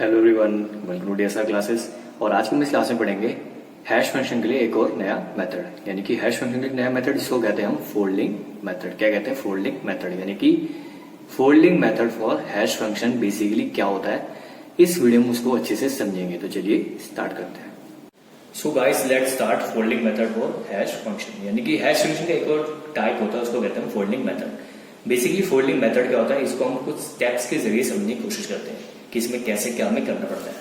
Hello everyone, welcome to DSR classes. और आज हम इस क्लास में पढ़ेंगे हैश फंक्शन के लिए एक और नया मेथड, यानी कि हैश फंक्शन का एक नया मेथड जिसको कहते हैं हम फोल्डिंग मेथड। क्या कहते हैं? Folding method. यानी कि folding method for hash function basically क्या होता है, इस वीडियो में उसको अच्छे से समझेंगे। तो चलिए स्टार्ट करते हैं। So guys, let's start folding method for hash function. यानी कि हैश फंक्शन का एक और टाइप होता है, उसको कहते हैं folding method. Basically folding method क्या होता है, इसको हम कुछ स्टेप्स के जरिए समझने की कोशिश करते हैं कि इसमें कैसे क्या हमें करना पड़ता है।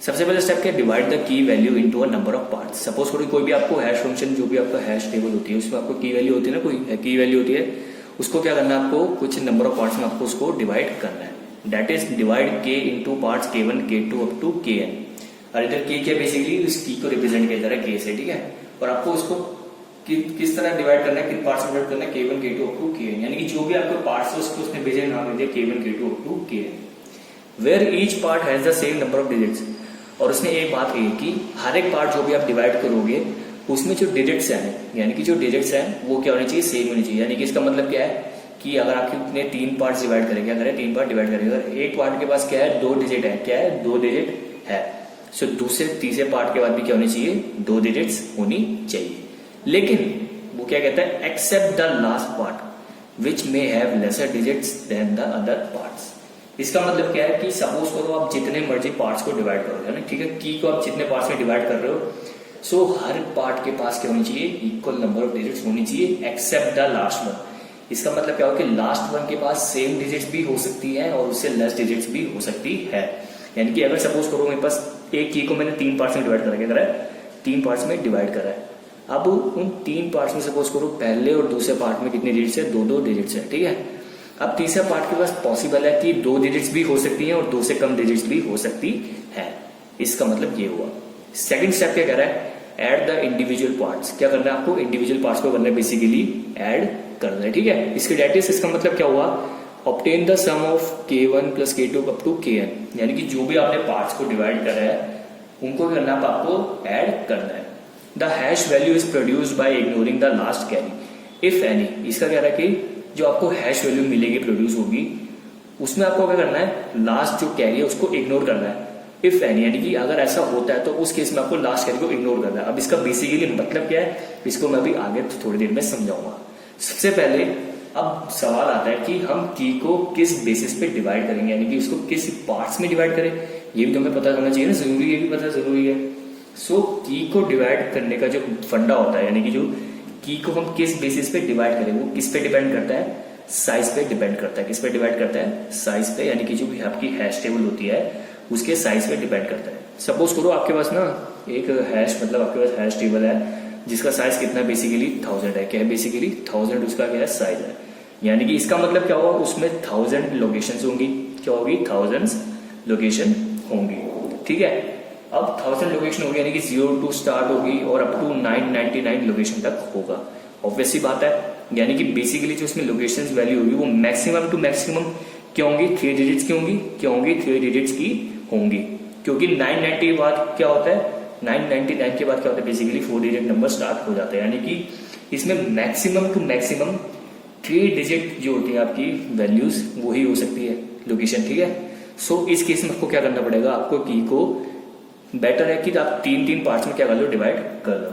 सबसे पहले स्टेप क्या? Divide the key value into a number of parts. Suppose करो कोई भी आपको हैश फंक्शन, जो भी आपका हैश टेबल होती है, उसमें आपको की वैल्यू होती है ना, कोई की वैल्यू होती है, उसको क्या करना है, आपको कुछ नंबर ऑफ पार्ट्स में आपको उसको डिवाइड करना है। दैट इज डिवाइड के into parts K1 K2 up to Kn। और इधर के क्या, बेसिकली इस की को रिप्रेजेंट किया जा रहा है के से, ठीक है। और आपको उसको किस तरह डिवाइड करना है, किन पार्ट्स में डिवाइड करना है, K1 K2 up to Kn। यानी कि जो भी आपके पार्ट्स है उसको उसने बेसिकली नाम दे दिया K1 K2 up to Kn, where each part has the same number of digits. और उसने एक बात कही कि हर एक पार्ट जो भी आप डिवाइड करोगे उसमें जो डिजिट्स हैं, यानी कि जो डिजिट्स हैं वो क्या होनी चाहिए, सेम होनी चाहिए। यानी कि इसका मतलब क्या है कि अगर आप कितने 3 पार्ट्स डिवाइड करेंगे, अगर 3 पार्ट डिवाइड करेंगे, अगर एक पार्ट के पास क्या है, 2 डिजिट है, क्या है, 2 डिजिट है, सो दूसरे तीसरे पार्ट के बाद भी क्या होनी चाहिए, 2 डिजिट्स होनी चाहिए। लेकिन वो क्या कहता है, except the last part which may have lesser digits than the other parts. इसका मतलब क्या है कि सपोज करो आप जितने मर्जी पार्ट्स को डिवाइड करोगे ना, ठीक है, की को आप जितने पार्ट्स में डिवाइड कर रहे हो, सो हर पार्ट के पास क्या होनी चाहिए, इक्वल नंबर ऑफ डिजिट्स होनी चाहिए एक्सेप्ट द लास्ट वन। इसका मतलब क्या हो कि लास्ट वन के पास सेम डिजिट्स भी हो सकती है और उससे लेस डिजिट्स भी हो सकती है। यानी कि अगर सपोज करो मेरे पास एक की को मैंने 3 पार्ट्स में डिवाइड करा है, 3 पार्ट्स में डिवाइड करा है। अब उन 3 पार्ट्स में सपोज करो पहले और दूसरे पार्ट में कितने डिजिट्स है, 2 डिजिट्स है, ठीक है। अब तीसरा पार्ट के पास पॉसिबल है कि 2 डिजिट्स भी हो सकती हैं और 2 से कम डिजिट्स भी हो सकती है। इसका मतलब ये हुआ। सेकंड स्टेप क्या कह रहा है, ऐड द इंडिविजुअल पार्ट्स। क्या करना है आपको, इंडिविजुअल पार्ट्स को करना है, बेसिकली ऐड करना है, ठीक है। इसके डेट इज, इसका मतलब क्या हुआ, obtain the sum of K1 plus K2 up to Kn। यानी कि जो भी आपने पार्ट्स को डिवाइड करा है उनको करना है, आपको ऐड करना है। The hash value is produced by ignoring the last carry if any. इसका कह रहा है कि जो आपको हैश वैल्यू मिलेगी, प्रोड्यूस होगी, उसमें आपको क्या करना है, लास्ट जो कैरी है उसको इग्नोर करना है, इफ एनी। यानी कि अगर ऐसा होता है तो उस केस में आपको लास्ट कैरी को इग्नोर करना है। अब इसका बेसिकली मतलब क्या है, इसको मैं भी आगे थोड़ी देर में समझाऊंगा। सबसे पहले अब सवाल आता है कि हम की को किस बेसिस पे डिवाइड करेंगे, यानी कि इसको किस पार्ट्स में डिवाइड करें, ये भी हमें पता होना चाहिए ना, जरूरी, ये भी पता जरूरी है। सो की को डिवाइड करने का जो फंडा होता है, यानी कि जो की को हम किस बेसिस पे डिवाइड करें, वो किस पे डिपेंड करता है, साइज पे डिपेंड करता है। किस पे डिपेंड करता है, साइज पे। यानी कि जो भी आपकी हैश टेबल होती है उसके साइज पे डिपेंड करता है। सपोज करो आपके पास ना एक हैश, मतलब आपके पास हैश टेबल है जिसका साइज कितना, बेसिकली 1000 है। क्या है, बेसिकली 1000 उसका क्या है, साइज है। यानी कि इसका मतलब क्या हुआ, उसमें 1000 लोकेशन होंगी। क्या होगी, 1000 लोकेशन होंगी, ठीक है। अब 1000 लोकेशन होगी, यानी कि 0 टू स्टार्ट होगी और अप टू 999 लोकेशन तक होगा। ऑब्वियस सी बात है। यानी कि बेसिकली जो इसमें लोकेशन वैल्यू होगी वो मैक्सिमम टू मैक्सिमम क्या होंगी, 3 डिजिट्स की होंगी। क्या होंगी, 3 डिजिट्स की होंगी। क्योंकि 990 के बाद क्या होता है, 999 के बाद क्या होता है, बेसिकली 4 डिजिट नंबर स्टार्ट हो जाता है। यानी कि इसमें मैक्सिमम टू मैक्सिमम 3 डिजिट जो होती है आपकी वैल्यूज वही हो सकती है लोकेशन, ठीक है। सो इस केस में आपको क्या करना पड़ेगा, आपको की को बेटर है कि आप 3 पार्ट्स में क्या कर लो, डिवाइड कर लो।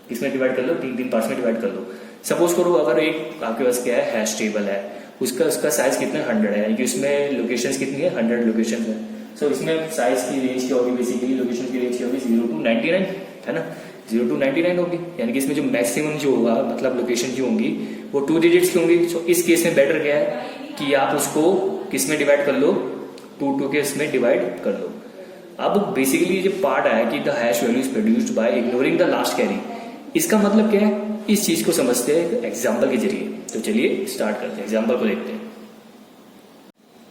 किसमें डिवाइड कर लो, 3 पार्ट्स में डिवाइड कर लो। सपोज करो अगर एक आपके पास क्या है, हैश टेबल है, उसका साइज कितना 100 है, यानी कि उसमें लोकेशंस कितनी है, 100 लोकेशन है। सो इसमें साइज की रेंज क्या होगी, बेसिकली लोकेशन की रेंज क्या होगी, 0 टू 99, है ना, 0 टू 99 होगी। यानी कि इसमें जो मैक्सिमम जो होगा, मतलब लोकेशन जो होंगी वो 2 डिजिट्स की होंगी। सो इस केस में बेटर क्या है कि आप उसको किस में डिवाइड कर लो, 2 के इसमें डिवाइड कर लो। अब बेसिकली जो पार्ट आया कि the hash value is produced by ignoring the last carry, इसका मतलब क्या है, इस चीज को समझते हैं एग्जांपल के जरिए। तो चलिए स्टार्ट करते हैं, एग्जांपल को देखते हैं।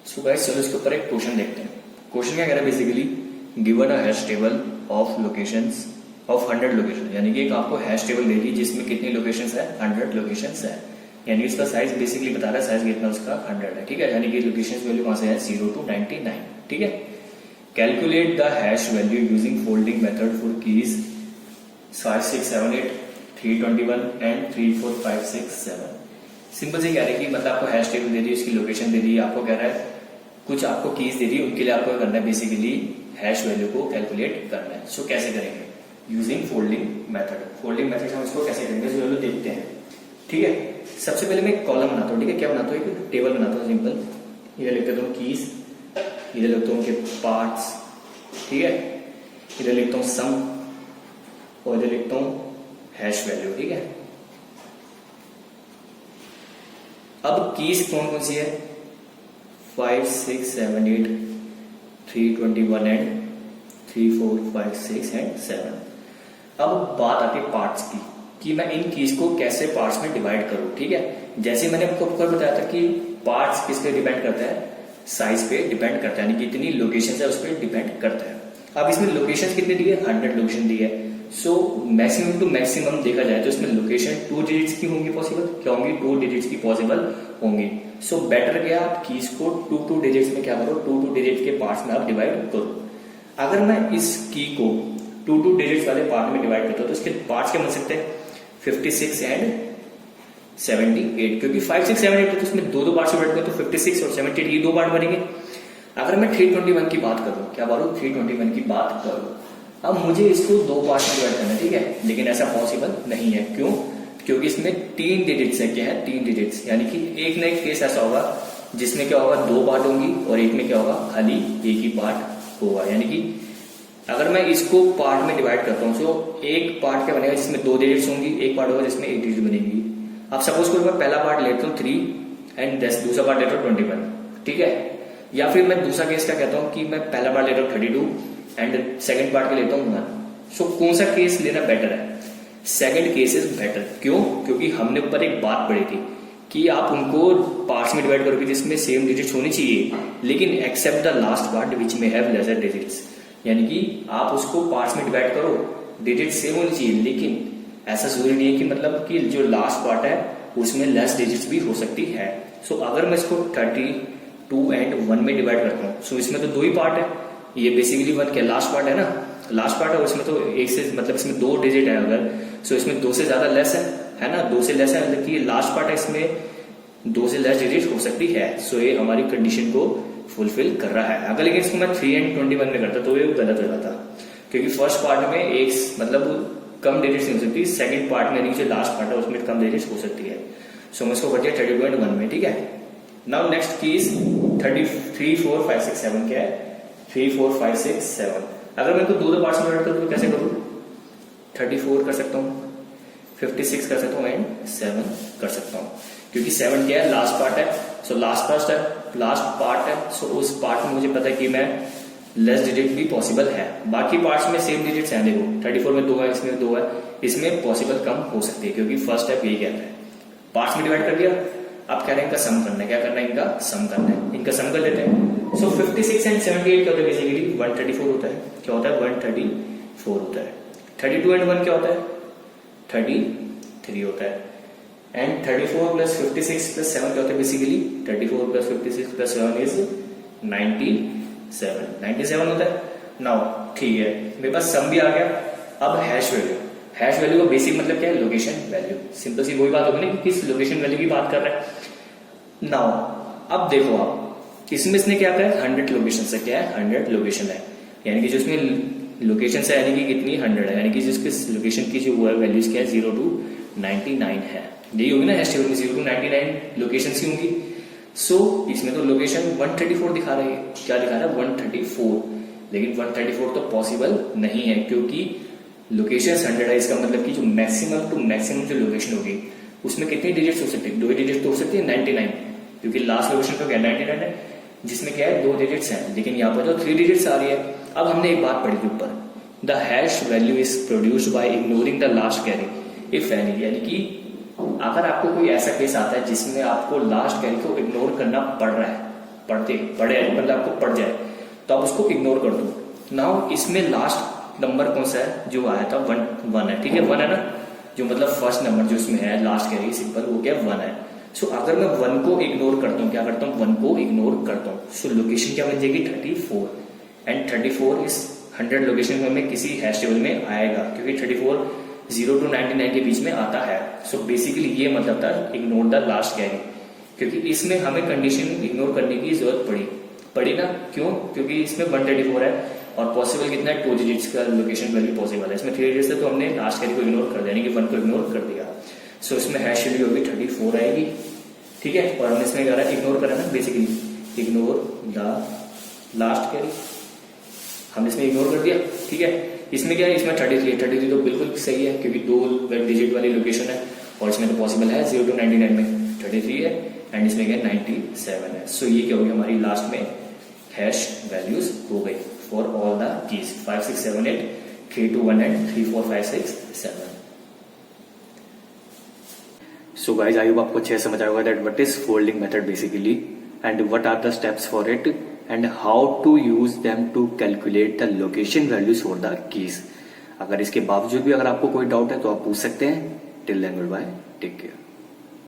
सो गाइस, चलो इसके ऊपर एक क्वेश्चन देखते हैं। क्वेश्चन क्या कह रहा है, basically given a hash table of locations of 100 location. यानी कि एक आपको हैश टेबल दे दी जिसमें कितनी लोकेशंस है, 100 लोकेशंस है। यानी इसका साइज बेसिकली बता रहा है, साइज कितना उसका 100 है, ठीक है। यानी कि लोकेशन वैल्यू कहां से है, 0 टू 99, ठीक है। Calculate the hash value using folding method for keys 5 6 7 8 321 and 3 4 5 6 7। Simple से कह रहे हैं कि मतलब आपको हैश टेबल दे दी, उसकी लोकेशन दे दी, आपको कह रहा है कुछ आपको कीज दे दी, उनके लिए आपको करना है बेसिकली हैश वैल्यू को कैलकुलेट करना है। सो कैसे करेंगे? Using folding method. Folding method हम इसको कैसे करेंगे चलो देखते हैं। ठीक है, सबसे पहले मैं एक कॉलम बनाता हूँ। ठीक है, क्या बनाता हूँ? एक टेबल बनाता हूँ सिंपल। इधर लिख देता हूँ कीज, इधर लिखता हूँ उनके पार्ट्स। ठीक है, इधर लिखता हूँ सम और इधर लिखता हूँ हैश वैल्यू। ठीक है, अब कीज कौन कौन सी है? 5 6 7 8 3 21 एंड 3 4 5 6 एंड 7। अब बात आती है पार्ट्स की कि मैं इन कीज को कैसे पार्ट्स में डिवाइड करूं। ठीक है, जैसे मैंने आपको बताया था कि पार्ट्स किस पे डिपेंड करता है? साइज पे डिपेंड करता है, यानी कितनी लोकेशन है उस पर डिपेंड करता है। अब इसमें लोकेशन कितनी दी है? 100 लोकेशन दी है। सो मैक्सिमम टू मैक्सिमम देखा जाए तो इसमें लोकेशन 2 डिजिट्स की होंगी पॉसिबल। क्या होंगी? 2 डिजिट्स की पॉसिबल होंगी। सो बेटर क्या आप कीज को 2 डिजिट्स में क्या करो? 2 डिजिट्स के पार्ट्स में आप डिवाइड करो। अगर मैं इस की को 2 डिजिट्स वाले पार्ट में डिवाइड करता हूं तो इसके पार्ट्स क्या बन सकते हैं? 56 एंड 78, क्योंकि 5 6 7 8 तो इसमें दो पार्ट से डिवाइड करो तो 56 और 78 ये 2 पार्ट बनेंगे। अगर मैं 321 की बात करूं, क्या बात? 321 की बात करूं, अब मुझे इसको 2 पार्ट में डिवाइड करना है। ठीक है, लेकिन ऐसा पॉसिबल नहीं है। क्यों? क्योंकि इसमें 3 डिजिट्स है। क्या है? 3 डिजिट्स, यानी कि एक ना एक केस ऐसा होगा जिसमें क्या होगा? 2 पार्ट होंगी और एक में क्या होगा? खाली एक ही पार्ट होगा। यानी कि अगर मैं इसको पार्ट में डिवाइड करता हूं तो एक पार्ट क्या बनेगा जिसमें 2 डिजिट्स होंगी, एक पार्ट होगा जिसमें 8 डिजिट बनेगी। अब सपोज करो मैं पहला पार्ट लेता हूँ 3 एंड दूसरा पार्ट लेता हूँ 21। ठीक है, या फिर मैं दूसरा केस क्या कहता हूँ कि मैं पहला पार्ट लेता हूँ 32 एंड सेकंड पार्ट के लेता हूँ 1। सो कौन सा केस लेना बेटर है? Second case is better. क्यों? क्योंकि हमने ऊपर एक बात पढ़ी थी कि आप उनको पार्ट्स में डिवाइड करोगे जिसमें सेम डिजिट्स होनी चाहिए, लेकिन except the last part which में हैव लेसर डिजिट्स। यानी कि आप उसको पार्ट्स में डिवाइड करो, डिजिट सेम होनी चाहिए, लेकिन ऐसा जरूरी नहीं है कि मतलब कि जो लास्ट पार्ट है उसमें लेस डिजिट्स भी हो सकती है। सो अगर मैं इसको 32 एंड 1 में डिवाइड करता हूँ, सो इसमें तो 2 ही पार्ट है। ये बेसिकली 1 क्या लास्ट पार्ट है ना, लास्ट पार्ट है, उसमें तो एक से मतलब इसमें 2 डिजिट है अगर, सो इसमें 2 से ज्यादा लेस है ना, 2 से लेस है, मतलब कि लास्ट पार्ट है इसमें 2 से लेस डिजिट हो सकती है। सो ये हमारी कंडीशन को फुलफिल कर रहा है। अगर लेकिन इसको मैं 3 एंड 21 में करता तो ये गलत हो जाता, क्योंकि फर्स्ट पार्ट में एक मतलब कम डिजिट्स नहीं हो सकती, सेकंड पार्ट में जो लास्ट पार्ट है उसमें कम डिजिट्स हो सकती है। सो मैं इसको कर दिया 32.1 में। ठीक है, नाउ नेक्स्ट की इज 3 4 5 6 7। क्या है? 3 4 5 6 7। अगर मैं इनको 2 पार्ट्स में डिवाइड करूं तो कैसे करूं? 34 कर सकता हूं, 56 कर सकता हूं एंड 7 कर सकता हूं, क्योंकि 7 क्या है? लास्ट पार्ट है। सो लास्ट पार्ट है, सो उस पार्ट में मुझे पता है कि मैं लेस डिजिट भी पॉसिबल है। बाकी पार्ट्स में सेम डिजिट्स हैं। देखो 34 में 2 है, इसमें 2 है, इसमें पॉसिबल कम हो सकती है, क्योंकि फर्स्ट स्टेप यही कहता है। पार्ट्स में डिवाइड कर दिया, अब कह रहे हैं इनका सम करना है। क्या करना है? इनका सम करना है। इनका सम कर लेते हैं। सो 56 एंड 78 क्या होता है? बेसिकली 134 होता है। क्या होता है? 134 होता है। 32 एंड 1 क्या होता है? 33 होता है। एंड 34 प्लस 56 प्लस 7 क्या होता है? बेसिकली 34 प्लस 56 प्लस 7 इज 97 होता है। नाउ ठीक है, मेरे पास सम भी आ गया। अब हैश वैल्यू का बेसिक मतलब क्या है? Location value. सिंपल सी वही बात होगी ना कि किस लोकेशन वैल्यू की बात कर रहा है। नाउ अब देखो आप, इसमें इसने क्या कहा है? 100 लोकेशन से। क्या है? 100 लोकेशन है, यानी कि जो इसमें लोकेशन है यानी कि कितनी 100 है, यानी कि जिसके लोकेशन की जो वैल्यूज क्या है 0 to 99 है। यही होगी ना हैश टेबल में 0 to 99 लोकेशन ही होंगी। सो इसमें तो लोकेशन 134 दिखा रही है। क्या दिखा रहा है? 134, लेकिन 134 तो पॉसिबल नहीं है, क्योंकि लोकेशन 100 है। इसका मतलब कि जो मैक्सिमम टू मैक्सिमम जो लोकेशन होगी उसमें कितनी डिजिट्स हो सकती है? 2 डिजिट तो हो सकती है 99, क्योंकि लास्ट लोकेशन तो क्या 99 है, जिसमें क्या है 2 डिजिट्स हैं, लेकिन यहाँ पर तो 3 डिजिट्स आ रही है। अब हमने एक बात पढ़ी थी ऊपर, the hash value is produced by ignoring the last carry if any. यानी कि अगर आपको कोई ऐसा केस आता है जिसमें आपको लास्ट कैरी को इग्नोर करना पड़ रहा है, पड़े मतलब आपको पड़ जाए, तो आप उसको इग्नोर कर दो। नाउ इसमें लास्ट नंबर कौन सा है? जो आया था 1 है। ठीक है, 1 है ना, जो मतलब फर्स्ट नंबर जो इसमें है लास्ट कैरी सिंपल, वो क्या 1 है। सो अगर मैं 1 को इग्नोर करता हूँ, क्या करता हूँ? 1 को इग्नोर करता हूँ। सो लोकेशन क्या बन जाएगी? 34, एंड 34 इस 100 लोकेशन में किसी हैश टेबल में आएगा, क्योंकि 34 0 to 99 के बीच में आता है। सो बेसिकली ये मतलब था इग्नोर द लास्ट कैरी, क्योंकि इसमें हमें कंडीशन इग्नोर करने की जरूरत पड़ी। पढ़ी ना? क्यों? क्योंकि इसमें 134 है और पॉसिबल कितना है, 2 डिजिट्स का लोकेशन वैल्यू पॉसिबल है। इसमें 3 डिजिट्स है तो हमने लास्ट कैरी को इग्नोर कर दिया, यानी कि 1 को इग्नोर कर दिया। सो इसमें हैश वैल्यू होगी 34 आएगी, ठीक है। और हमने इसमें कह रहा है इग्नोर करा ना, basically ignore the last carry, हमने इसमें इग्नोर कर दिया, ठीक है। इसमें क्या है, इसमें 33 तो बिल्कुल सही है क्योंकि 2 डिजिट वाली लोकेशन है और इसमें तो पॉसिबल है 0 to 99 में 33 है एंड इसमें क्या 97 है। सो ये क्या होगी हमारी लास्ट में हैश वैल्यूज हो गई for all the keys 5 6 7 8 3 2 1 and 3 4 5 6 7। So guys I hope आपको अच्छे से समझ आएगा that what is folding method basically and what are the steps for it and how to use them to calculate the location values for the keys. अगर इसके बावजूद भी अगर आपको कोई डाउट है तो आप पूछ सकते हैं। Till then goodbye, take care.